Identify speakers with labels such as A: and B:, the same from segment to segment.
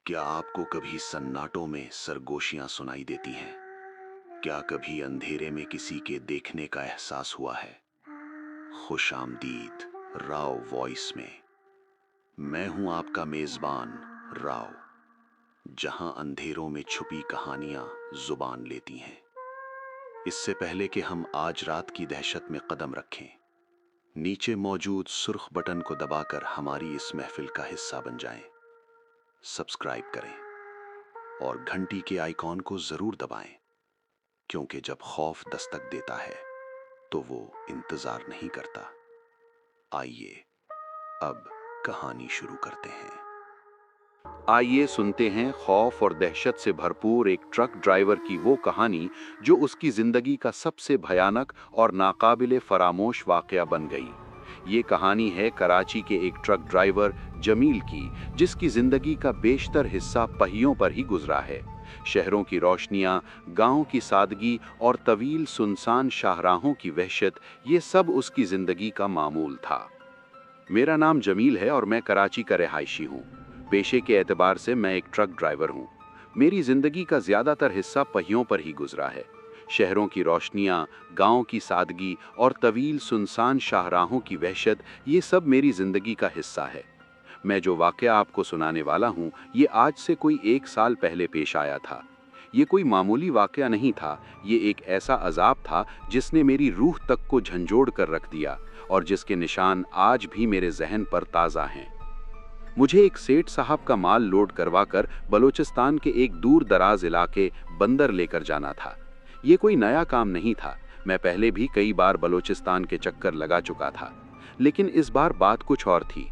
A: क्या आपको कभी सन्नाटों में सरगोशियां सुनाई देती हैं? क्या कभी अंधेरे में किसी के देखने का एहसास हुआ है? खुशामदीद राव वॉइस में। मैं हूं आपका मेजबान राव, जहां अंधेरों में छुपी कहानियां जुबान लेती हैं। इससे पहले कि हम आज रात की दहशत में कदम रखें, नीचे मौजूद सुर्ख बटन को दबाकर हमारी इस महफिल का हिस्सा बन जाएं। सब्सक्राइब करें और घंटी के आइकॉन को जरूर दबाएं, क्योंकि जब खौफ दस्तक देता है तो वो इंतजार नहीं करता। आइए अब कहानी शुरू करते हैं।
B: आइए सुनते हैं खौफ और दहशत से भरपूर एक ट्रक ड्राइवर की वो कहानी जो उसकी जिंदगी का सबसे भयानक और नाकाबिले फरामोश वाकया बन गई। ये कहानी है कराची के एक ट्रक ड्राइवर जमील की, जिसकी जिंदगी का बेशतर हिस्सा पहियों पर ही गुजरा है। शहरों की रोशनियां, गांव की सादगी और तवील सुनसान शाहराहों की वहशत, ये सब उसकी जिंदगी का मामूल था। मेरा नाम जमील है और मैं कराची का रिहायशी हूँ। पेशे के एतबार से मैं एक ट्रक ड्राइवर हूँ। मेरी जिंदगी का ज्यादातर हिस्सा पहियों पर ही गुजरा है। शहरों की रोशनियां, गांव की सादगी और तवील सुनसान शाहराहों की वहशत, ये सब मेरी जिंदगी का हिस्सा है। मैं जो वाकया आपको सुनाने वाला हूँ, ये आज से कोई 1 साल पहले पेश आया था। ये कोई मामूली वाकया नहीं था, ये एक ऐसा अजाब था जिसने मेरी रूह तक को झंझोड़ कर रख दिया और जिसके निशान आज भी मेरे जहन पर ताज़ा हैं। मुझे एक सेठ साहब का माल लोड करवाकर बलूचिस्तान के एक दूर दराज इलाके बंदर लेकर जाना था। ये कोई नया काम नहीं था, मैं पहले भी कई बार बलूचिस्तान के चक्कर लगा चुका था, लेकिन इस बार बात कुछ और थी।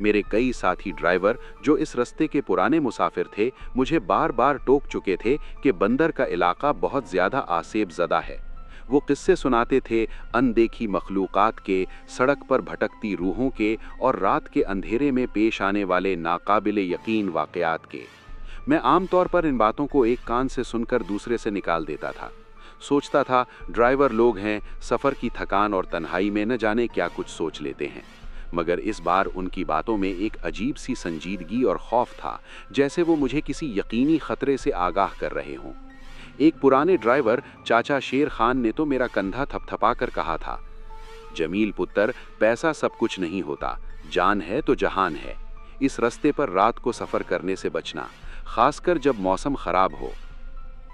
B: मेरे कई साथी ड्राइवर जो इस रास्ते के पुराने मुसाफिर थे, मुझे बार बार टोक चुके थे कि बंदर का इलाका बहुत ज़्यादा आसेब ज़दा है। वो किस्से सुनाते थे अनदेखी मखलूक़ात के, सड़क पर भटकती रूहों के और रात के अंधेरे में पेश आने वाले नाकाबिले यकीन वाक़यात के। मैं आमतौर पर इन बातों को एक कान से सुनकर दूसरे से निकाल देता था। सोचता था ड्राइवर लोग हैं, सफ़र की थकान और तन्हाई में न जाने क्या कुछ सोच लेते हैं। मगर इस बार उनकी बातों में एक अजीब सी संजीदगी और खौफ था, जैसे वो मुझे किसी यकीनी खतरे से आगाह कर रहे हों। एक पुराने ड्राइवर चाचा शेर खान ने तो मेरा कंधा थपथपा कर कहा था, जमील पुत्र, पैसा सब कुछ नहीं होता, जान है तो जहान है। इस रास्ते पर रात को सफ़र करने से बचना, खासकर जब मौसम ख़राब हो।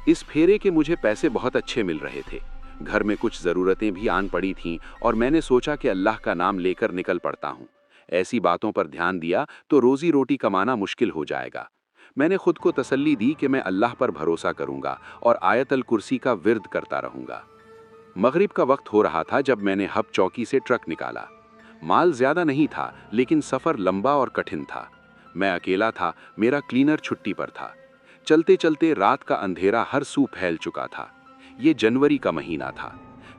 B: इस फेरे के मुझे पैसे बहुत अच्छे मिल रहे थे। घर में कुछ ज़रूरतें भी आन पड़ी थीं और मैंने सोचा कि अल्लाह का नाम लेकर निकल पड़ता हूँ। ऐसी बातों पर ध्यान दिया तो रोज़ी रोटी कमाना मुश्किल हो जाएगा। मैंने खुद को तसल्ली दी कि मैं अल्लाह पर भरोसा करूंगा और आयतल कुर्सी का विर्द करता रहूंगा। मगरिब का वक्त हो रहा था जब मैंने हब चौकी से ट्रक निकाला। माल ज्यादा नहीं था, लेकिन सफ़र लंबा और कठिन था। मैं अकेला था, मेरा क्लीनर छुट्टी पर था। चलते चलते रात का अंधेरा हर सू फैल चुका था। ये जनवरी का महीना था।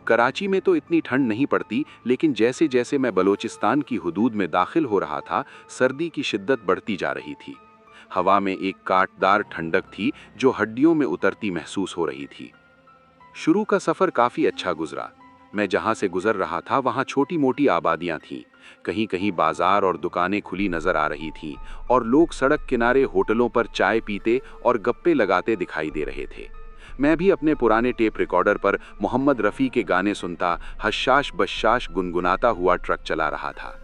B: कराची में तो इतनी ठंड नहीं पड़ती, लेकिन जैसे जैसे मैं बलूचिस्तान की हुदूद में दाखिल हो रहा था, सर्दी की शिद्दत बढ़ती जा रही थी। हवा में एक काटदार ठंडक थी जो हड्डियों में उतरती महसूस हो रही थी। शुरू का सफ़र काफ़ी अच्छा गुजरा। मैं जहाँ से गुजर रहा था वहाँ छोटी मोटी आबादियाँ थीं। कहीं कहीं बाजार और दुकानें खुली नज़र आ रही थीं और लोग सड़क किनारे होटलों पर चाय पीते और गप्पे लगाते दिखाई दे रहे थे। मैं भी अपने पुराने टेप रिकॉर्डर पर मोहम्मद रफ़ी के गाने सुनता, हशाश बशाश गुनगुनाता हुआ ट्रक चला रहा था।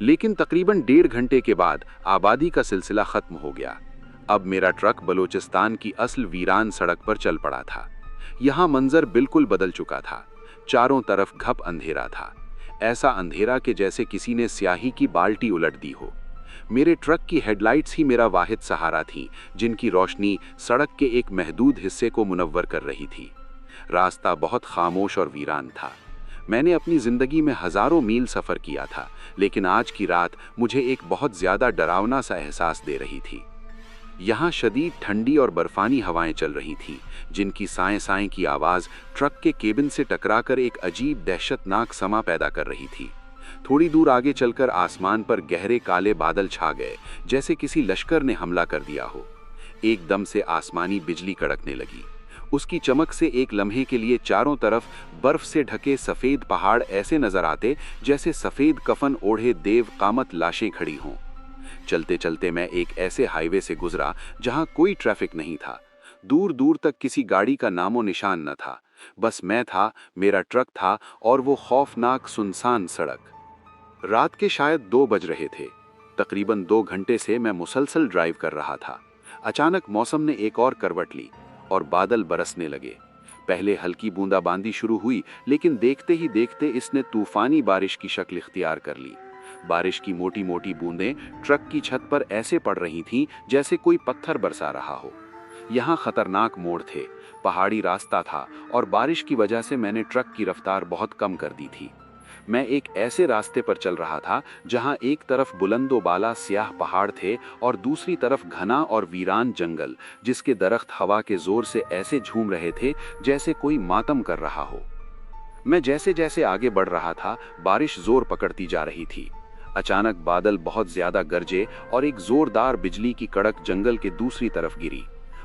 B: लेकिन तकरीबन 1.5 घंटे के बाद आबादी का सिलसिला ख़त्म हो गया। अब मेरा ट्रक बलूचिस्तान की असल वीरान सड़क पर चल पड़ा था। यहाँ मंजर बिल्कुल बदल चुका था। चारों तरफ घप अंधेरा था, ऐसा अंधेरा कि जैसे किसी ने स्याही की बाल्टी उलट दी हो। मेरे ट्रक की हेडलाइट्स ही मेरा वाहिद सहारा थी, जिनकी रोशनी सड़क के एक महदूद हिस्से को मुनव्वर कर रही थी। रास्ता बहुत खामोश और वीरान था। मैंने अपनी ज़िंदगी में हज़ारों मील सफ़र किया था, लेकिन आज की रात मुझे एक बहुत ज़्यादा डरावना सा एहसास दे रही थी। यहाँ शदीद ठंडी और बर्फ़ानी हवाएं चल रही थीं, जिनकी साएं साएं की आवाज़ ट्रक के केबिन से टकराकर एक अजीब दहशतनाक समा पैदा कर रही थी। थोड़ी दूर आगे चलकर आसमान पर गहरे काले बादल छा गए, जैसे किसी लश्कर ने हमला कर दिया हो। एकदम से आसमानी बिजली कड़कने लगी। उसकी चमक से एक लम्हे के लिए चारों तरफ बर्फ से ढके सफ़ेद पहाड़ ऐसे नजर आते जैसे सफ़ेद कफन ओढ़े देव कामत लाशें खड़ी हों। चलते चलते मैं एक ऐसे हाईवे से गुजरा जहां कोई ट्रैफिक नहीं था। दूर दूर तक किसी गाड़ी का नामो निशान न था। बस मैं था, मेरा ट्रक था और वो खौफनाक सुनसान सड़क। रात के शायद 2 बज रहे थे। तकरीबन 2 घंटे से मैं मुसलसल ड्राइव कर रहा था। अचानक मौसम ने एक और करवट ली और बादल बरसने लगे। पहले हल्की बूंदाबांदी शुरू हुई, लेकिन देखते ही देखते इसने तूफानी बारिश की शक्ल इख्तियार कर ली। बारिश की मोटी मोटी बूंदें ट्रक की छत पर ऐसे पड़ रही थीं जैसे कोई पत्थर बरसा रहा हो। यहाँ खतरनाक मोड़ थे, पहाड़ी रास्ता था और बारिश की वजह से मैंने ट्रक की रफ्तार बहुत कम कर दी थी। मैं एक ऐसे रास्ते पर चल रहा था जहां एक तरफ बुलंदो बाला स्याह पहाड़ थे और दूसरी तरफ घना और वीरान जंगल, जिसके दरख्त हवा के जोर से ऐसे झूम रहे थे जैसे कोई मातम कर रहा हो। मैं जैसे जैसे आगे बढ़ रहा था, बारिश जोर पकड़ती जा रही थी। अचानक बादल बहुत ज्यादा गरजे और एक जोरदार बिजली की कड़क जंगल के दूसरी तरफ गिरी।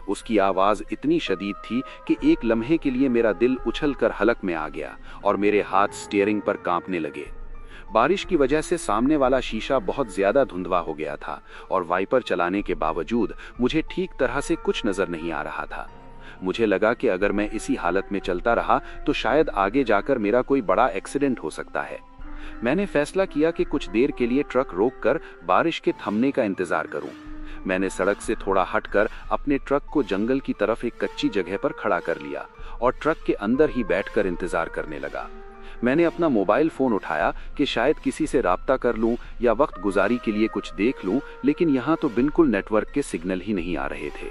B: उसकी आवाज इतनी शदीद थी कि एक लम्हे के लिए मेरा दिल उछलकर हलक में आ गया और मेरे हाथ स्टीयरिंग पर कांपने लगे। बारिश की वजह से सामने वाला शीशा बहुत ज्यादा धुंधला हो गया था और वाइपर चलाने के बावजूद मुझे ठीक तरह से कुछ नजर नहीं आ रहा था। मुझे लगा कि अगर मैं इसी हालत में चलता रहा तो शायद आगे जाकर मेरा कोई बड़ा एक्सीडेंट हो सकता है। मैंने फैसला किया कि कुछ देर के लिए ट्रक रोककर बारिश के थमने का इंतजार करूं। मैंने सड़क से थोड़ा हटकर अपने ट्रक को जंगल की तरफ एक कच्ची जगह पर खड़ा कर लिया और ट्रक के अंदर ही बैठकर इंतजार करने लगा। मैंने अपना मोबाइल फोन उठाया कि शायद किसी से राब्ता कर लूं या वक्त गुजारी के लिए कुछ देख लूं, लेकिन यहाँ तो बिल्कुल नेटवर्क के सिग्नल ही नहीं आ रहे थे।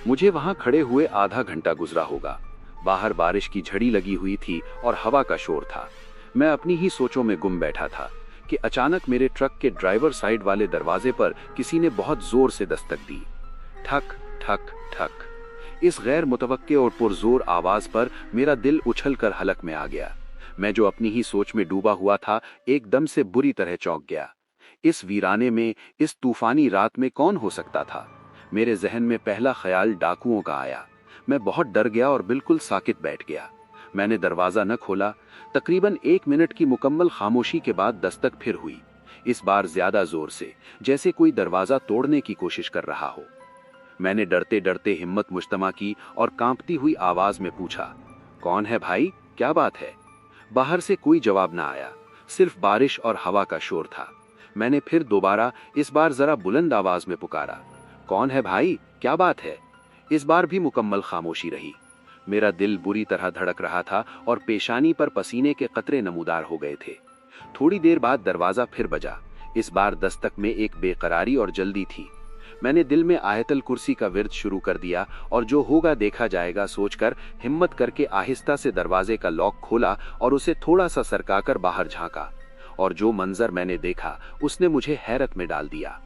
B: मुझे वहां खड़े हुए आधा घंटा गुजरा होगा। बाहर बारिश की झड़ी लगी हुई थी और हवा का शोर था। मैं अपनी ही सोचों में गुम बैठा था कि अचानक मेरे ट्रक के ड्राइवर साइड वाले दरवाजे पर किसी ने बहुत जोर से दस्तक दी। ठक ठक ठक। इस गैर मुतवक्के और पुरजोर आवाज पर मेरा दिल उछलकर हलक में आ गया। मैं जो अपनी ही सोच में डूबा हुआ था, एकदम से बुरी तरह चौंक गया। इस वीराने में, इस तूफानी रात में कौन हो सकता था? मेरे जहन में पहला ख्याल डाकुओं का आया। मैं बहुत डर गया और बिल्कुल साकित बैठ गया। मैंने दरवाजा न खोला। तकरीबन 1 मिनट की मुकम्मल खामोशी के बाद दस्तक फिर हुई, इस बार ज्यादा जोर से, जैसे कोई दरवाजा तोड़ने की कोशिश कर रहा हो। मैंने डरते डरते हिम्मत मुश्तमा की और कांपती हुई आवाज में पूछा, कौन है भाई, क्या बात है? बाहर से कोई जवाब ना आया, सिर्फ बारिश और हवा का शोर था। मैंने फिर दोबारा, इस बार जरा बुलंद आवाज में पुकारा, कौन है भाई, क्या बात है? इस बार भी मुकम्मल खामोशी रही। मेरा दिल बुरी तरह धड़क रहा था और पेशानी पर पसीने के कतरे नमूदार हो गए थे। थोड़ी देर बाद दरवाजा फिर बजा। इस बार दस्तक में एक बेकरारी और जल्दी थी। मैंने दिल में आयतल कुर्सी का विर्द शुरू कर दिया और जो होगा देखा जाएगा सोचकर हिम्मत करके आहिस्ता से दरवाजे का लॉक खोला और उसे थोड़ा सा सरकाकर बाहर झांका। और जो मंजर मैंने देखा उसने मुझे हैरत में डाल दिया।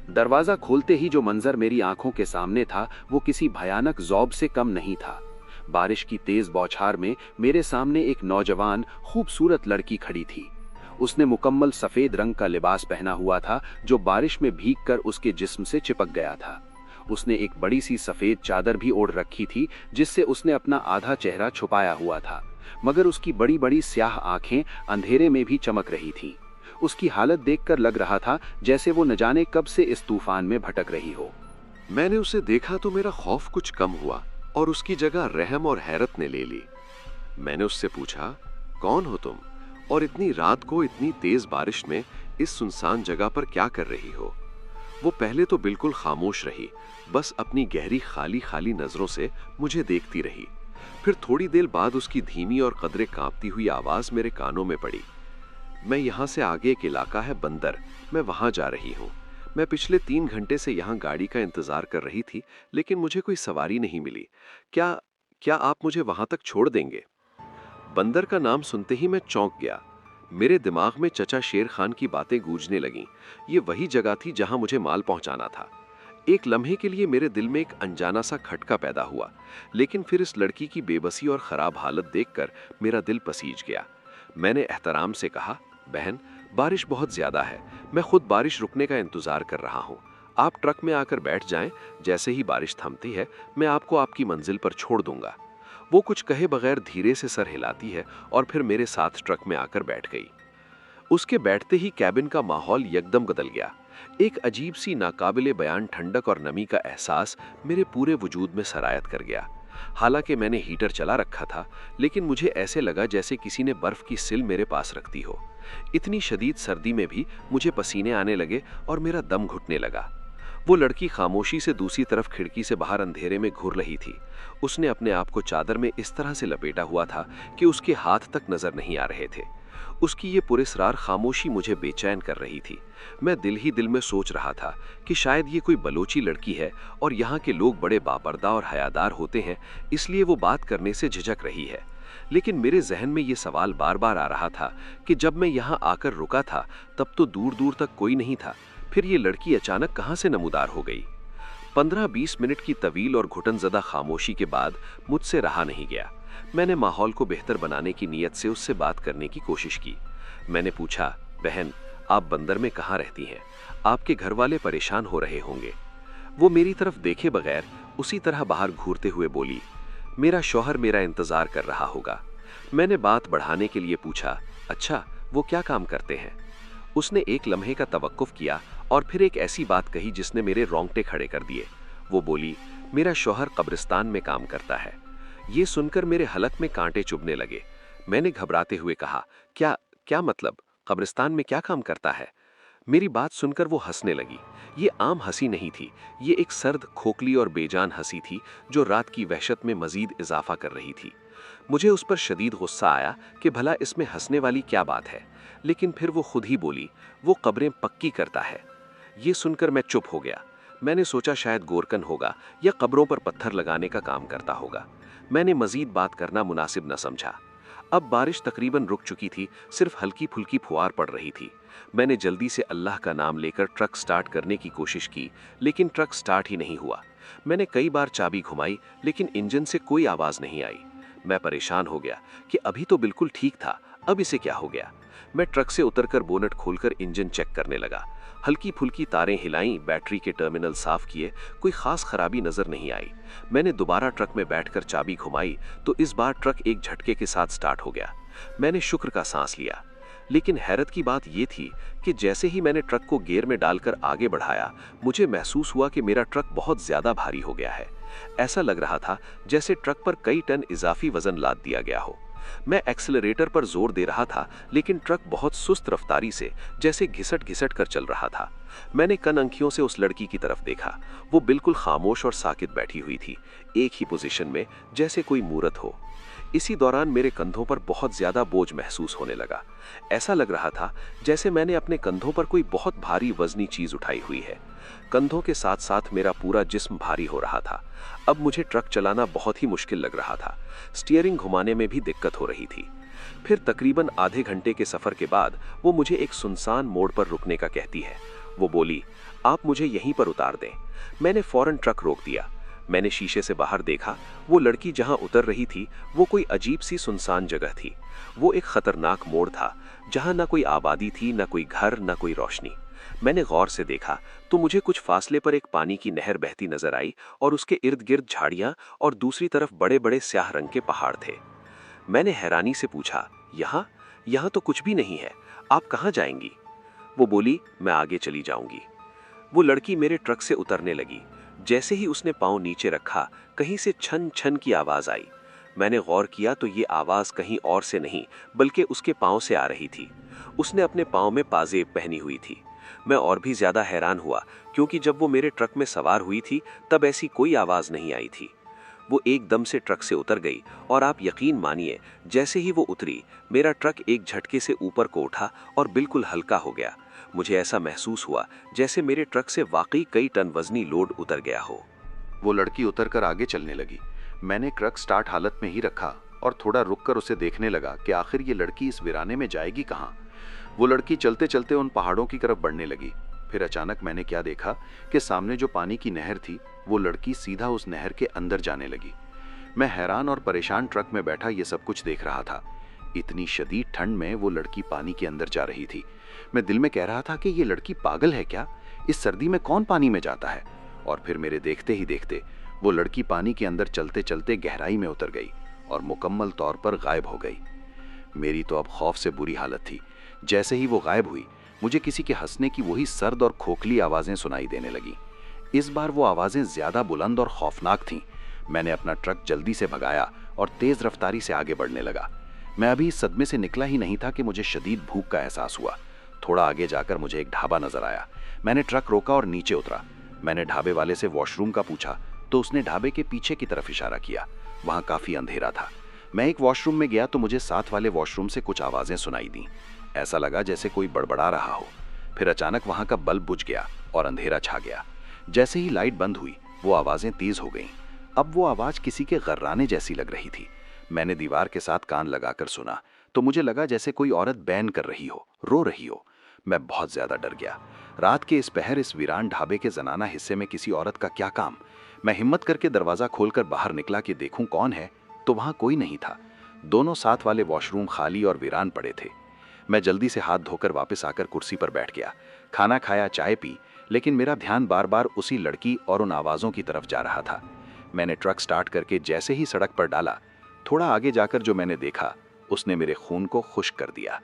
B: दरवाजा खोलते ही जो मंजर मेरी आंखों के सामने था वो किसी भयानक ज़ौब से कम नहीं था। बारिश की तेज बौछार में मेरे सामने एक नौजवान खूबसूरत लड़की खड़ी थी। उसने मुकम्मल सफेद रंग का लिबास पहना हुआ था जो बारिश में भीगकर उसके जिस्म से चिपक गया था। उसने एक बड़ी सी सफेद चादर भी ओढ़ रखी थी जिससे उसने अपना आधा चेहरा छुपाया हुआ था, मगर उसकी बड़ी बड़ी स्याह आंखें अंधेरे में भी चमक रही थीं। उसकी हालत देखकर लग रहा था जैसे वो न जाने कब से इस तूफान में भटक रही हो।
C: मैंने उसे देखा तो मेरा खौफ कुछ कम हुआ और उसकी जगह रहम और हैरत ने ले ली। मैंने उससे पूछा, कौन हो तुम और इतनी रात को इतनी तेज बारिश में इस सुनसान जगह पर क्या कर रही हो? वो पहले तो बिल्कुल खामोश रही, बस अपनी गहरी खाली खाली नजरों से मुझे देखती रही। फिर थोड़ी देर बाद उसकी धीमी और कदरे कांपती हुई आवाज मेरे कानों में पड़ी, मैं यहाँ से आगे एक इलाका है बंदर, मैं वहां जा रही हूँ। मैं पिछले 3 घंटे से यहाँ गाड़ी का इंतजार कर रही थी, लेकिन मुझे कोई सवारी नहीं मिली। क्या आप मुझे वहां तक छोड़ देंगे? बंदर का नाम सुनते ही मैं चौंक गया। मेरे दिमाग में चचा शेर खान की बातें गूंजने लगीं। ये वही जगह थी जहां मुझे माल पहुंचाना था। एक लम्हे के लिए मेरे दिल में एक अनजाना सा खटका पैदा हुआ, लेकिन फिर इस लड़की की बेबसी और खराब हालत देखकर मेरा दिल पसीज गया। मैंने एहतराम से कहा, बहन, बारिश बहुत ज्यादा है, मैं खुद बारिश रुकने का इंतजार कर रहा हूँ। आप ट्रक में आकर बैठ जाएं, जैसे ही बारिश थमती है मैं आपको आपकी मंजिल पर छोड़ दूंगा। वो कुछ कहे बगैर धीरे से सर हिलाती है और फिर मेरे साथ ट्रक में आकर बैठ गई। उसके बैठते ही कैबिन का माहौल यकदम बदल गया। एक अजीब सी नाकाबिले बयान ठंडक और नमी का एहसास मेरे पूरे वजूद में सरायत कर गया। हालांकि मैंने हीटर चला रखा था, लेकिन मुझे ऐसे लगा जैसे किसी ने बर्फ की सिल मेरे पास रख दी हो। इतनी शदीद सर्दी में भी मुझे पसीने आने लगे और मेरा दम घुटने लगा। वो लड़की खामोशी से दूसरी तरफ खिड़की से बाहर अंधेरे में घूर रही थी। उसने अपने आप को चादर में इस तरह से लपेटा हुआ था कि उसके हाथ तक नजर नहीं आ रहे थे। उसकी ये पुरस्रार खामोशी मुझे बेचैन कर रही थी। मैं दिल ही दिल में सोच रहा था कि शायद ये कोई बलोची लड़की है और यहाँ के लोग बड़े बापर्दा और हयादार होते हैं, इसलिए वो बात करने से झिझक रही है। लेकिन मेरे जहन में ये सवाल बार बार आ रहा था कि जब मैं यहाँ आकर रुका था तब तो दूर दूर तक कोई नहीं था, फिर ये लड़की अचानक कहाँ से नमूदार हो गई। 15-20 मिनट की तवील और घुटनज़दा खामोशी के बाद मुझसे रहा नहीं गया। मैंने माहौल को बेहतर बनाने की नीयत से उससे बात करने की कोशिश की। मैंने पूछा, बहन, आप बंदर में कहाँ रहती हैं? आपके घर वाले परेशान हो रहे होंगे। वो मेरी तरफ देखे बगैर उसी तरह बाहर घूरते हुए बोली, मेरा शौहर मेरा इंतजार कर रहा होगा। मैंने बात बढ़ाने के लिए पूछा, अच्छा, वो क्या काम करते हैं? उसने एक लम्हे का तवक्कुफ किया और फिर एक ऐसी बात कही जिसने मेरे रोंगटे खड़े कर दिए। वो बोली, मेरा शौहर कब्रिस्तान में काम करता है। ये सुनकर मेरे हलक में कांटे चुभने लगे। मैंने घबराते हुए कहा, क्या मतलब? कब्रिस्तान में क्या काम करता है? मेरी बात सुनकर वो हंसने लगी। ये आम हंसी नहीं थी, ये एक सर्द, खोखली और बेजान हंसी थी जो रात की वहशत में मजीद इजाफा कर रही थी। मुझे उस पर शदीद गुस्सा आया कि भला इसमें हंसने वाली क्या बात है, लेकिन फिर वो खुद ही बोली, वो कब्रें पक्की करता है। ये सुनकर मैं चुप हो गया। मैंने सोचा शायद गोरकन होगा या कब्रों पर पत्थर लगाने का काम करता होगा। मैंने मजीद बात करना मुनासिब न समझा। अब बारिश तकरीबन रुक चुकी थी, सिर्फ हल्की फुल्की फुहार पड़ रही थी। मैंने जल्दी से अल्लाह का नाम लेकर ट्रक स्टार्ट करने की कोशिश की, लेकिन ट्रक स्टार्ट ही नहीं हुआ। मैंने कई बार चाबी घुमाई, लेकिन इंजन से कोई आवाज़ नहीं आई। मैं परेशान हो गया कि अभी तो बिल्कुल ठीक था, अब इसे क्या हो गया। मैं ट्रक से उतरकर बोनट खोलकर इंजन चेक करने लगा। हल्की फुल्की तारें हिलाईं, बैटरी के टर्मिनल साफ किए, कोई खास खराबी नजर नहीं आई। मैंने दोबारा ट्रक में बैठकर चाबी घुमाई तो इस बार ट्रक एक झटके के साथ स्टार्ट हो गया। मैंने शुक्र का सांस लिया। लेकिन हैरत की बात यह थी कि जैसे ही मैंने ट्रक को गियर में डालकर आगे बढ़ाया, मुझे महसूस हुआ कि मेरा ट्रक बहुत ज्यादा भारी हो गया है। ऐसा लग रहा था जैसे ट्रक पर कई टन इजाफी वजन लाद दिया गया हो। मैं एक्सेलरेटर पर जोर दे रहा था, लेकिन ट्रक बहुत सुस्त रफ्तारी से जैसे घिसट घिसट कर चल रहा था। मैंने कन अंखियों से उस लड़की की तरफ देखा। वो बिल्कुल खामोश और साकित बैठी हुई थी, एक ही पोजीशन में, जैसे कोई मूरत हो। इसी दौरान मेरे कंधों पर बहुत ज्यादा बोझ महसूस होने लगा। ऐसा लग रहा था जैसे मैंने अपने कंधों पर कोई बहुत भारी वजनी चीज उठाई हुई है। कंधों के साथ साथ मेरा पूरा जिस्म भारी हो रहा था। अब मुझे ट्रक चलाना बहुत ही मुश्किल लग रहा था। स्टीयरिंग घुमाने में भी दिक्कत हो रही थी। फिर तकरीबन आधे घंटे के सफर के बाद वो मुझे एक सुनसान मोड़ पर रुकने का कहती है। वो बोली, आप मुझे यहीं पर उतार दें। मैंने फौरन ट्रक रोक दिया। मैंने शीशे से बाहर देखा। वो लड़की जहां उतर रही थी वो कोई अजीब सी सुनसान जगह थी। वो एक खतरनाक मोड़ था जहां ना कोई आबादी थी, ना कोई घर, ना कोई रोशनी। मैंने गौर से देखा तो मुझे कुछ फासले पर एक पानी की नहर बहती नजर आई और उसके इर्द गिर्द झाड़ियां और दूसरी तरफ बड़े बड़े स्याह रंग के पहाड़ थे। मैंने हैरानी से पूछा, यहाँ तो कुछ भी नहीं है, आप कहाँ जाएंगी? वो बोली, मैं आगे चली जाऊंगी। वो लड़की मेरे ट्रक से उतरने लगी। जैसे ही उसने पांव नीचे रखा, कहीं से छन छन की आवाज आई। मैंने गौर किया तो ये आवाज कहीं और से नहीं बल्कि उसके पांव से आ रही थी। उसने अपने पांव में पाजेब पहनी हुई थी। मैं और भी ज्यादा हैरान हुआ क्योंकि जब वो मेरे ट्रक में सवार हुई थी तब ऐसी कोई आवाज नहीं आई थी। वो एकदम से ट्रक से उतर गई और आप यकीन मानिए, जैसे ही वो उतरी मेरा ट्रक एक झटके से ऊपर को उठा और बिल्कुल हल्का हो गया। मुझे ऐसा महसूस हुआ जैसे मेरे ट्रक से वाकई कई टन वजनी लोड उतर गया हो।
B: वो लड़की उतरकर आगे चलने लगी। मैंने ट्रक स्टार्ट हालत में ही रखा और थोड़ा रुककर उसे देखने लगा कि आखिर ये लड़की इस वीराने में जाएगी कहाँ। वो लड़की चलते चलते उन पहाड़ों की तरफ बढ़ने लगी। फिर अचानक मैंने क्या देखा कि सामने जो पानी की नहर थी वो लड़की सीधा उस नहर के अंदर जाने लगी। मैं हैरान और परेशान ट्रक में बैठा ये सब कुछ देख रहा था। इतनी शदीद ठंड में वो लड़की पानी के अंदर जा रही थी। मैं दिल में कह रहा था कि ये लड़की पागल है क्या, इस सर्दी में कौन पानी में जाता है। और फिर मेरे देखते ही देखते वो लड़की पानी के अंदर चलते चलते गहराई में उतर गई और मुकम्मल तौर पर गायब हो गई। मेरी तो अब खौफ से बुरी हालत थी। जैसे ही वो गायब हुई मुझे किसी के हंसने की वही सर्द और खोखली आवाजें सुनाई देने लगी। इस बार वो आवाजें ज्यादा बुलंद और खौफनाक थीं। मैंने अपना ट्रक जल्दी से भगाया और तेज रफ्तारी से आगे बढ़ने लगा। मैं अभी इस सदमे से निकला ही नहीं था कि मुझे शदीद भूख का एहसास हुआ। थोड़ा आगे जाकर मुझे एक ढाबा नजर आया। मैंने ट्रक रोका और नीचे उतरा। मैंने ढाबे वाले से वॉशरूम का पूछा तो उसने ढाबे के पीछे की तरफ इशारा किया। वहां काफी अंधेरा था। मैं एक वॉशरूम में गया तो मुझे साथ वाले वॉशरूम से कुछ आवाजें सुनाई दी। ऐसा लगा जैसे कोई बड़बड़ा रहा हो। फिर अचानक वहां का बल्ब बुझ गया और अंधेरा छा गया। जैसे ही लाइट बंद हुई वो आवाजें तेज हो गईं। अब वो आवाज किसी के गर्राने जैसी लग रही थी। मैंने दीवार के साथ कान लगाकर सुना तो मुझे लगा जैसे कोई औरत बैन कर रही हो, रो रही हो। मैं बहुत ज्यादा डर गया। रात के इस पहर इस वीरान ढाबे के जनाना हिस्से में किसी औरत का क्या काम। मैं हिम्मत करके दरवाजा खोलकर बाहर निकला कि देखूं कौन है, तो वहां कोई नहीं था। दोनों साथ वाले वॉशरूम खाली और वीरान पड़े थे। मैं जल्दी से हाथ धोकर वापस आकर कुर्सी पर बैठ गया। खाना खाया, चाय पी, लेकिन मेरा ध्यान बार बार उसी लड़की और उन आवाजों की तरफ जा रहा था। मैंने ट्रक स्टार्ट करके जैसे ही सड़क पर डाला, थोड़ा आगे जाकर जो मैंने देखा उसने मेरे खून को खुश्क कर दिया।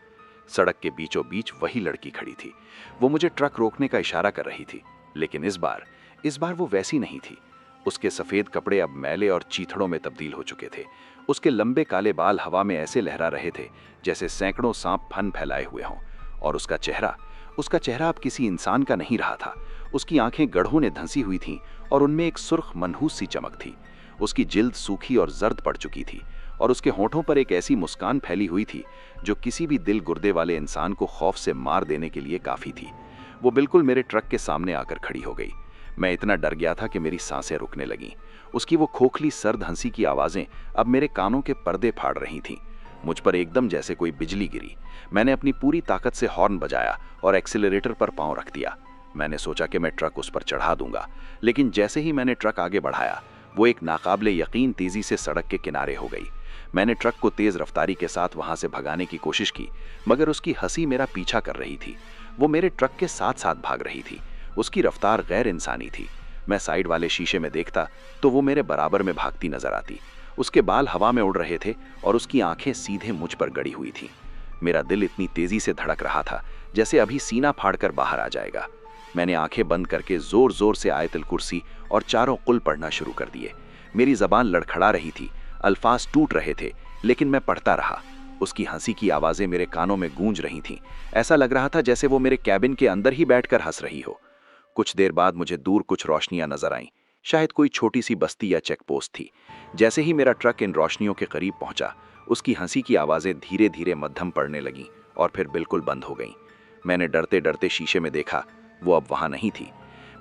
B: सड़क के बीचों बीच वही लड़की खड़ी थी। वो मुझे ट्रक रोकने का इशारा कर रही थी, लेकिन इस बार वो वैसी नहीं थी। उसके सफेद कपड़े अब मैले और चीथड़ों में तब्दील हो चुके थे। उसके लंबे काले बाल हवा में ऐसे लहरा रहे थे जैसे सैकड़ों सांप फन फैलाए हुए हों। और उसका चेहरा अब किसी इंसान का नहीं रहा था। उसकी आंखें गड्ढों ने धंसी हुई थीं और उनमें एक सुर्ख मनहूस सी चमक थी। उसकी जिल्द सूखी और जर्द पड़ चुकी थी और उसके होठों पर एक ऐसी मुस्कान फैली हुई थी जो किसी भी दिल गुर्दे वाले इंसान को खौफ से मार देने के लिए काफी थी। वो बिल्कुल मेरे ट्रक के सामने आकर खड़ी हो गई। मैं इतना डर गया था कि मेरी सांसें रुकने लगीं। उसकी वो खोखली सर्द हंसी की आवाजें अब मेरे कानों के पर्दे फाड़ रही थीं। मुझ पर एकदम जैसे कोई बिजली गिरी। मैंने अपनी पूरी ताकत से हॉर्न बजाया और एक्सीलरेटर पर पांव रख दिया। मैंने सोचा कि मैं ट्रक उस पर चढ़ा दूंगा, लेकिन जैसे ही मैंने ट्रक आगे बढ़ाया वो एक नाकाबिले यकीन तेजी से सड़क के किनारे हो गई। मैंने ट्रक को तेज रफ्तारी के साथ वहां से भगाने की कोशिश की, मगर उसकी हंसी मेरा पीछा कर रही थी। वो मेरे ट्रक के साथ साथ भाग रही थी। उसकी रफ्तार गैर इंसानी थी। मैं साइड वाले शीशे में देखता तो वो मेरे बराबर में भागती नजर आती। उसके बाल हवा में उड़ रहे थे और उसकी आंखें सीधे मुझ पर गड़ी हुई थीं। मेरा दिल इतनी तेजी से धड़क रहा था जैसे अभी सीना फाड़कर बाहर आ जाएगा। मैंने आंखें बंद करके जोर जोर से आयतुल कुर्सी और चारों कुल पढ़ना शुरू कर दिए। मेरी जबान लड़खड़ा रही थी, अल्फाज टूट रहे थे, लेकिन मैं पढ़ता रहा। उसकी हंसी की आवाजें मेरे कानों में गूंज रही थीं। ऐसा लग रहा था जैसे वो मेरे कैबिन के अंदर ही बैठकर हंस रही हो। कुछ देर बाद मुझे दूर कुछ रोशनियां नजर आईं। शायद कोई छोटी सी बस्ती या चेक पोस्ट थी। जैसे ही मेरा ट्रक इन रोशनियों के करीब पहुंचा, उसकी हंसी की आवाजें धीरे धीरे मध्यम पड़ने लगीं और फिर बिल्कुल बंद हो गईं। मैंने डरते डरते शीशे में देखा, वो अब वहां नहीं थी।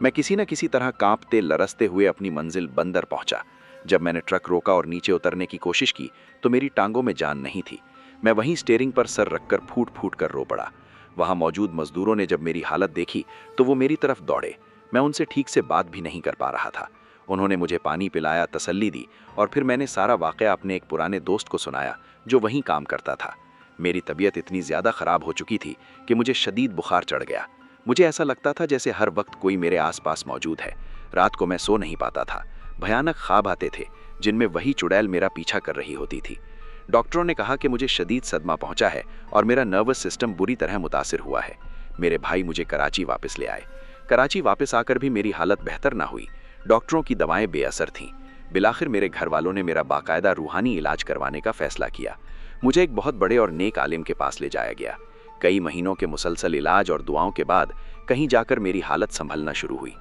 B: मैं किसी न किसी तरह कांपते लरसते हुए अपनी मंजिल बंदर पहुंचा। जब मैंने ट्रक रोका और नीचे उतरने की कोशिश की तो मेरी टांगों में जान नहीं थी। मैं वहीं स्टीयरिंग पर सर रखकर फूट फूट कर रो पड़ा। वहां मौजूद मजदूरों ने जब मेरी हालत देखी तो वो मेरी तरफ दौड़े। मैं उनसे ठीक से बात भी नहीं कर पा रहा था। उन्होंने मुझे पानी पिलाया, तसल्ली दी और फिर मैंने सारा वाकया अपने एक पुराने दोस्त को सुनाया जो वहीं काम करता था। मेरी तबीयत इतनी ज्यादा खराब हो चुकी थी कि मुझे शदीद बुखार चढ़ गया। मुझे ऐसा लगता था जैसे हर वक्त कोई मेरे आसपास मौजूद है। रात को मैं सो नहीं पाता था। भयानक ख्वाब आते थे जिनमें वही चुड़ैल मेरा पीछा कर रही होती थी। डॉक्टरों ने कहा कि मुझे शदीद सदमा पहुंचा है और मेरा नर्वस सिस्टम बुरी तरह मुतासिर हुआ है। मेरे भाई मुझे कराची वापस ले आए। कराची वापस आकर भी मेरी हालत बेहतर ना हुई। डॉक्टरों की दवाएं बेअसर थीं। बिलाखिर मेरे घर वालों ने मेरा बाकायदा रूहानी इलाज करवाने का फैसला किया। मुझे एक बहुत बड़े और नेक आलिम के पास ले जाया गया। कई महीनों के मुसलसल इलाज और दुआओं के बाद कहीं जाकर मेरी हालत संभलना शुरू हुई।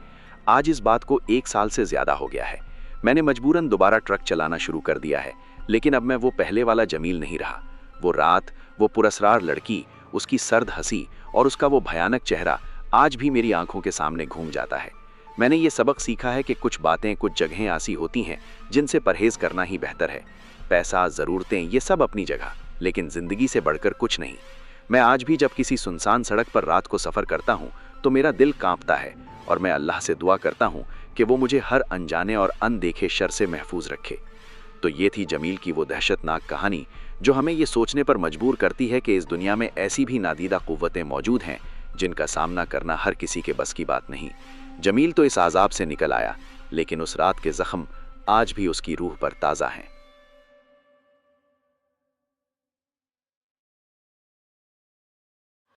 B: आज इस बात को 1 साल से ज्यादा हो गया है। मैंने मजबूरन दोबारा ट्रक चलाना शुरू कर दिया है, लेकिन अब मैं वो पहले वाला जमील नहीं रहा। वो रात, वो पुरस्रार लड़की, उसकी सर्द हंसी और उसका वो भयानक चेहरा आज भी मेरी आंखों के सामने घूम जाता है। मैंने ये सबक सीखा है कि कुछ बातें, कुछ जगहें ऐसी होती हैं जिनसे परहेज करना ही बेहतर है। पैसा, ज़रूरतें, ये सब अपनी जगह, लेकिन जिंदगी से बढ़कर कुछ नहीं। मैं आज भी जब किसी सुनसान सड़क पर रात को सफ़र करता हूँ तो मेरा दिल कांपता है और मैं अल्लाह से दुआ करता हूँ कि वो मुझे हर अनजाने और अनदेखे शर से महफूज रखे। तो ये थी जमील की वो दहशतनाक कहानी जो हमें ये सोचने पर मजबूर करती है कि इस दुनिया में ऐसी भी नादीदा कुव्वतें मौजूद हैं जिनका सामना करना हर किसी के बस की बात नहीं। जमील तो इस आज़ाब से निकल आया, लेकिन उस रात के ज़ख्म आज भी उसकी रूह पर ताज़ा हैं।